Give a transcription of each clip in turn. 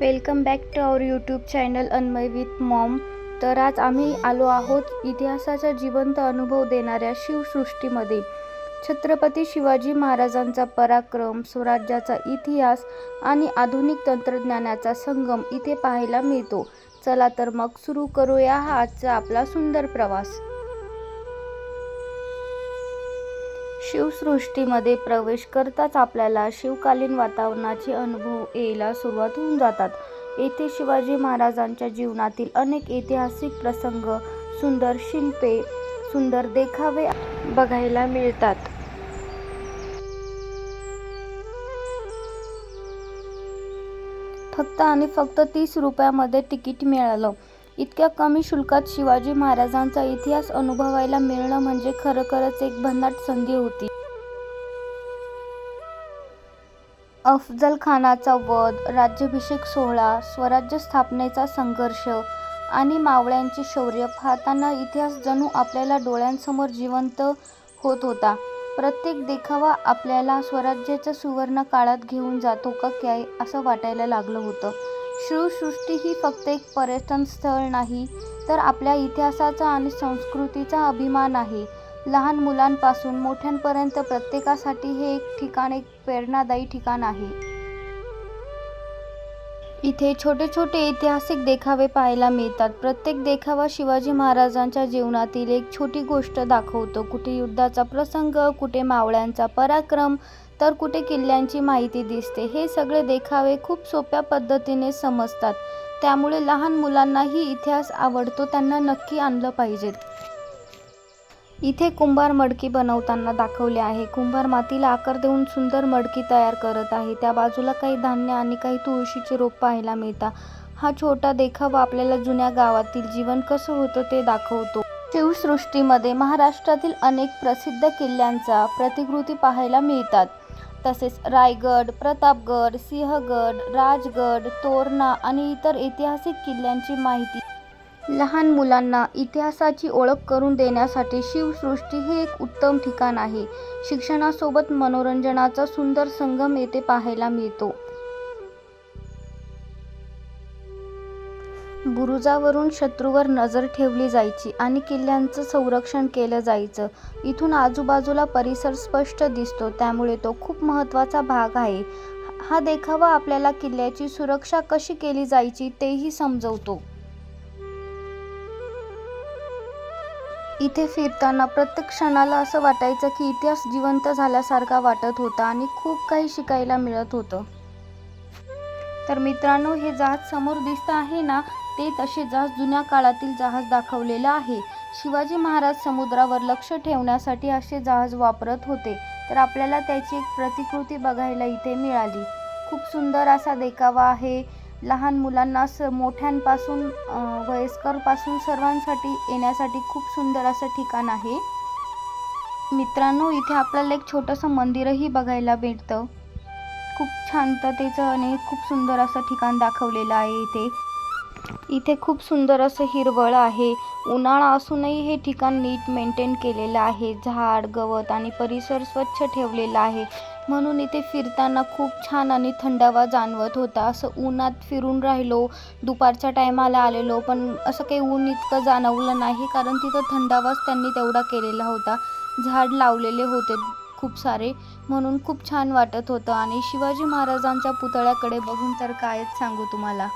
Welcome back to our YouTube channel Anmay with mom. तर आज आम्ही आलो आहोत इतिहासाचा जिवंत अनुभव देणाऱ्या शिवसृष्टीमध्ये. छत्रपती शिवाजी महाराजांचा पराक्रम, स्वराज्याचा इतिहास आणि आधुनिक तंत्रज्ञानाचा संगम इथे पाहायला मिळतो. चला तर मग सुरू करूया हा आजचा आपला सुंदर प्रवास. शिवसृष्टीमध्ये प्रवेश करताच आपल्याला शिवकालीन वातावरणाचे अनुभव यायला सुरुवात होऊन जातात. येथे शिवाजी महाराजांच्या जीवनातील अनेक ऐतिहासिक प्रसंग, सुंदर शिल्पे, सुंदर देखावे बघायला मिळतात. फक्त आणि फक्त 30 रुपयामध्ये तिकीट मिळालं. इतक्या कमी शुल्कात शिवाजी महाराजांचा इतिहास अनुभवायला मिळणं म्हणजे खरोखरच एक भन्नाट संधी होती. अफजल खानाचा वध, राज्याभिषेक सोहळा, स्वराज्य स्थापनेचा संघर्ष आणि मावळ्यांचे शौर्य पाहताना इतिहास जणू आपल्या डोळ्यांसमोर जिवंत होत होता. प्रत्येक देखावा आपल्याला स्वराज्याच्या सुवर्ण काळात घेऊन जातो का काय असं वाटायला लागलं होतं. शिवसृष्टी ही फक्त एक पर्यटन स्थळ नाही, तर आपल्या इतिहासाचा आणि संस्कृतीचा अभिमान आहे. लहान मुलांपासून मोठ्यांपर्यंत प्रत्येकासाठी हे एक ठिकाण, एक प्रेरणादायी ठिकाण आहे. इथे छोटे छोटे ऐतिहासिक देखावे पाहायला मिळतात. प्रत्येक देखावा शिवाजी महाराजांच्या जीवनातील एक छोटी गोष्ट दाखवतो. कुठे युद्धाचा प्रसंग, कुठे मावळ्यांचा पराक्रम, तर कुठे किल्ल्यांची माहिती दिसते. हे सगळे देखावे खूप सोप्या पद्धतीने समजतात. त्यामुळे लहान मुलांनाही इतिहास आवडतो, त्यांना नक्की आणलं पाहिजे. इथे कुंभार मडकी बनवताना दाखवले आहे. कुंभार मातीला आकार देऊन सुंदर मडकी तयार करत आहे. त्या बाजूला काही धान्य आणि काही तुळशीचे रोप पाहायला मिळतात. हा छोटा देखावा आपल्याला जुन्या गावातील जीवन कसं होतं ते दाखवतो. शिवसृष्टीमध्ये महाराष्ट्रातील अनेक प्रसिद्ध किल्ल्यांचा प्रतिकृती पाहायला मिळतात. तसेच रायगड, प्रतापगड, सिंहगड, राजगड, तोरणा आणि इतर ऐतिहासिक किल्ल्यांची माहिती. लहान मुलांना इतिहासाची ओळख करून देण्यासाठी शिवसृष्टी हे एक उत्तम ठिकाण आहे. शिक्षणासोबत मनोरंजनाचा सुंदर संगम येथे पाहायला मिळतो. बुरुजावरून शत्रूवर नजर ठेवली जायची आणि किल्ल्यांचं संरक्षण केलं जायचं. इथून आजूबाजूला परिसर स्पष्ट दिसतो, त्यामुळे तो खूप महत्त्वाचा भाग आहे. हा देखावा आपल्याला किल्ल्याची सुरक्षा कशी केली जायची तेही समजवतो. इथे फिरताना प्रत्येक क्षणाला असं वाटायचं की इतिहास जिवंत झाल्यासारखा वाटत होता आणि खूप काही शिकायला मिळत होतं. तर मित्रांनो, हे जहाज समोर दिसतं आहे ना, ते तसे जहाज जुन्या काळातील जहाज दाखवलेलं आहे. शिवाजी महाराज समुद्रावर लक्ष ठेवण्यासाठी असे जहाज वापरत होते. तर आपल्याला त्याची एक प्रतिकृती बघायला इथे मिळाली. खूप सुंदर असा देखावा आहे. लहान मुलांना मोठ्यांपासून वयस्करपासून सर्वांसाठी येण्यासाठी खूप सुंदर असं ठिकाण आहे. मित्रांनो, इथे आपल्याला एक छोटंसं मंदिरही बघायला मिळतं. खूप शांततेचं आणि खूप सुंदर असं ठिकाण दाखवलेलं आहे. इथे खूप सुंदर असं हिरवळ आहे. उन्हाळा असूनही हे ठिकाण नीट मेंटेन केलेलं आहे. झाड, गवत आणि परिसर स्वच्छ ठेवलेला आहे, म्हणून इथे फिरताना खूप छान आणि थंडावा जाणवत होता. असं उन्हात फिरून राहिलो, दुपारच्या टायमाला आलेलो, पण असं काही ऊन इतकं जाणवलं नाही, कारण तिथं थंडावाच त्यांनी तेवढा केलेला होता. झाड लावलेले होते खूप सारे, म्हणून खूप छान वाटत होतं. आणि शिवाजी महाराजांच्या पुतळ्याकडे बघून तर कायच सांगू तुम्हाला.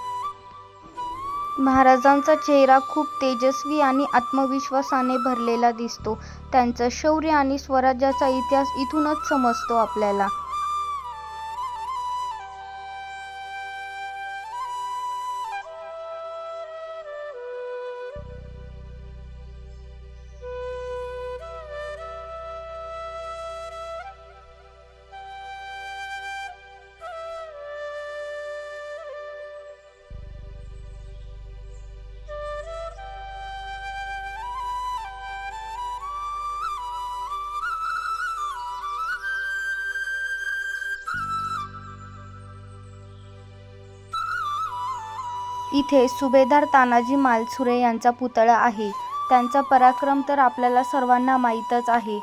महाराजांचा चेहरा खूप तेजस्वी आणि आत्मविश्वासाने भरलेला दिसतो. त्यांचं शौर्य आणि स्वराज्याचा इतिहास इथूनच समजतो आपल्याला. इथे सुभेदार तानाजी मालुसरे यांचा पुतळा आहे. त्यांचा पराक्रम तर आपल्याला सर्वांना माहीतच आहे.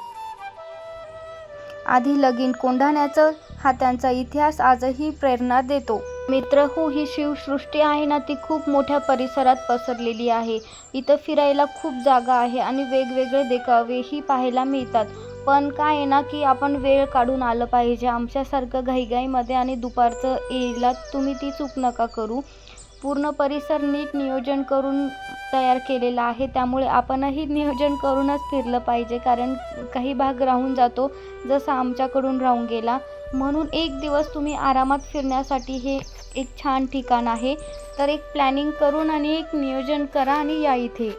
आधी लगीन कोंढाण्याचा हा त्यांचा इतिहास आजही प्रेरणा देतो. मित्र हो, ही शिवसृष्टी आहे ना, ती खूप मोठ्या परिसरात पसरलेली आहे. इथं फिरायला खूप जागा आहे आणि वेगवेगळे देखावेही पाहायला मिळतात. पण काय आहे ना, की आपण वेळ काढून आलं पाहिजे. आमच्यासारखं घाईघाईमध्ये आणि दुपारचं यायला तुम्ही ती चूक नका करू. पूर्ण परिसर नीट नियोजन करून तयार केलेला आहे, त्यामुळे आपणही नियोजन करूनच फिरलं पाहिजे, कारण काही भाग राहून जातो, जसा आमच्याकडून राहून गेला. म्हणून एक दिवस तुम्ही आरामात फिरण्यासाठी हे एक छान ठिकाण आहे. तर एक प्लॅनिंग करून आणि एक नियोजन करा आणि या इथे.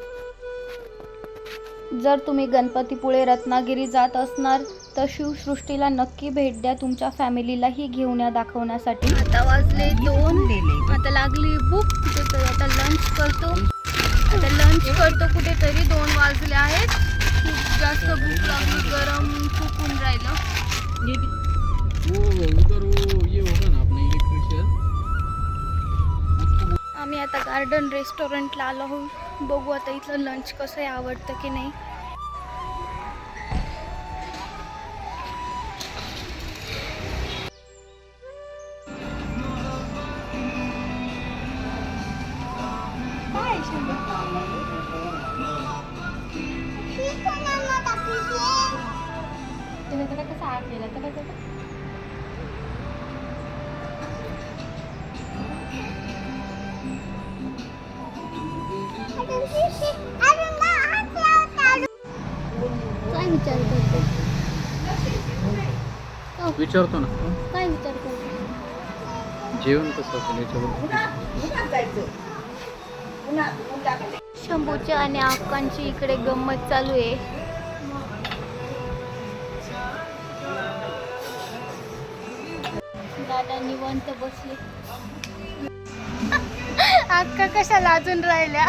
जर तुम्ही गणपतीपुळे रत्नागिरी जात असणार तर शिवसृष्टीला नक्की भेट द्या. तुमच्या फॅमिलीलाही घेऊन या दाखवण्यासाठी. आता वाजले 2, आता लागली भूक कुठेतरी. आता लंच करतो कुठेतरी. 2 वाजले आहेत. खूप जास्त भूक लागली. गरम खूप होऊन राहिलं. आम्ही आता गार्डन रेस्टॉरंटला आलो आहोत. बघू आता इथलं लंच कसं आहे, आवडतं की नाही. काय विचार करतो? विचारतो ना, काय विचार करतो? जेवण कसं असेल याच्यावर. शंभूच्या आणि अक्कांची इकडे गंमत चालू आहे. दादा निवांत बसले. अक्का कशा लाजून राहिल्या.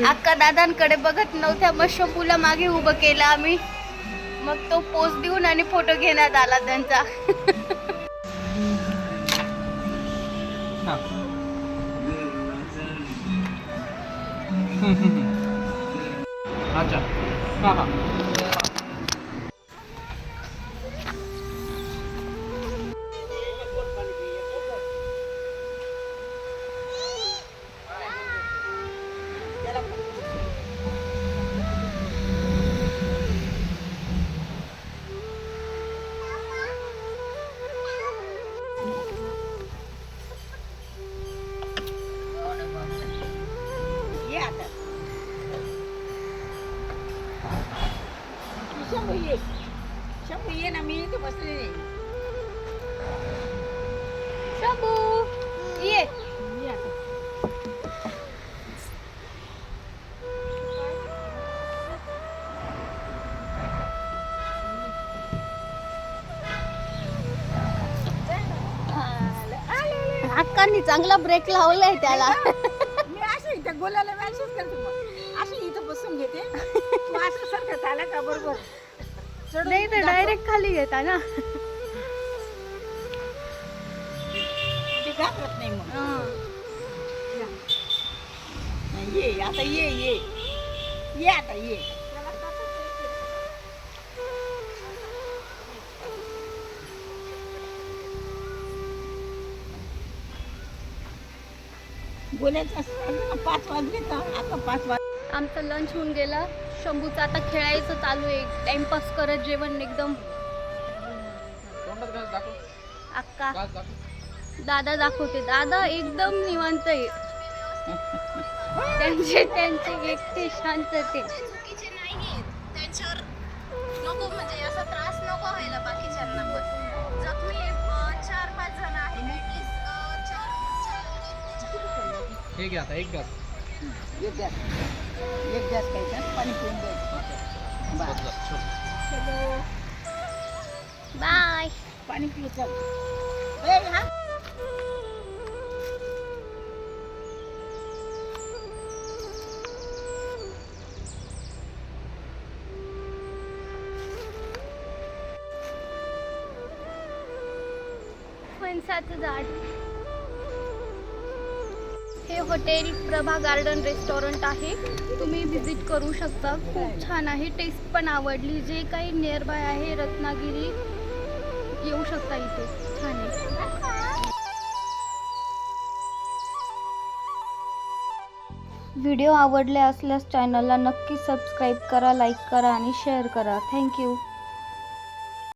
अक्का दादांकडे बघत नव्हत्या, मग शंभूला मागे उभं केलं आम्ही. मग तो पोज देऊन आणि फोटो घेण्यात आला त्यांचा. अच्छा, हां हां. शंभू ये ना, मी इथे बसले. शंभू ये. अक्कांनी चांगला ब्रेक लावलाय त्याला. मी असं इथं बोलायला मॅसेज करते, मग असं इथं बसून घेते. तू असं सारखं झालं का बरोबर नाही तर डायरेक्ट खाली घेता ना. ते घाबरत नाही मग. ये आता, ये आता, ये. बोलायचं असं 5 वाजले का, आता 5 वाजले. आमचं लंच होऊन गेला. शंभूचं आता खेळायचं चालू आहे, टाइमपास करत जेवण एकदम. अक्का दादा दाखवते. दादा एकदम निवांत आहे. त्यांचे एकटे शांतते. त्यांच्यावर नको, म्हणजे असा त्रास नको व्हायला बाकीच्यांना. पण जखमी 4-5 जण आहेत. हे घ्या आता, एक घ्या. एक गॅस खायचा, पाणी पिऊन द्यायचं. बाय. पाणी पिऊन हा. फणसाचं झाड. हे हॉटेल प्रभा गार्डन रेस्टॉरंट आहे, तुम्ही व्हिजिट करू शकता. खूप छान आहे, टेस्ट पण आवडली. जे काही नियर बाय आहे रत्नागिरी येऊ शकता इथे, छान आहे. व्हिडिओ आवडले असल्यास चॅनलला नक्की सबस्क्राईब करा, लाईक करा आणि शेअर करा. थँक्यू.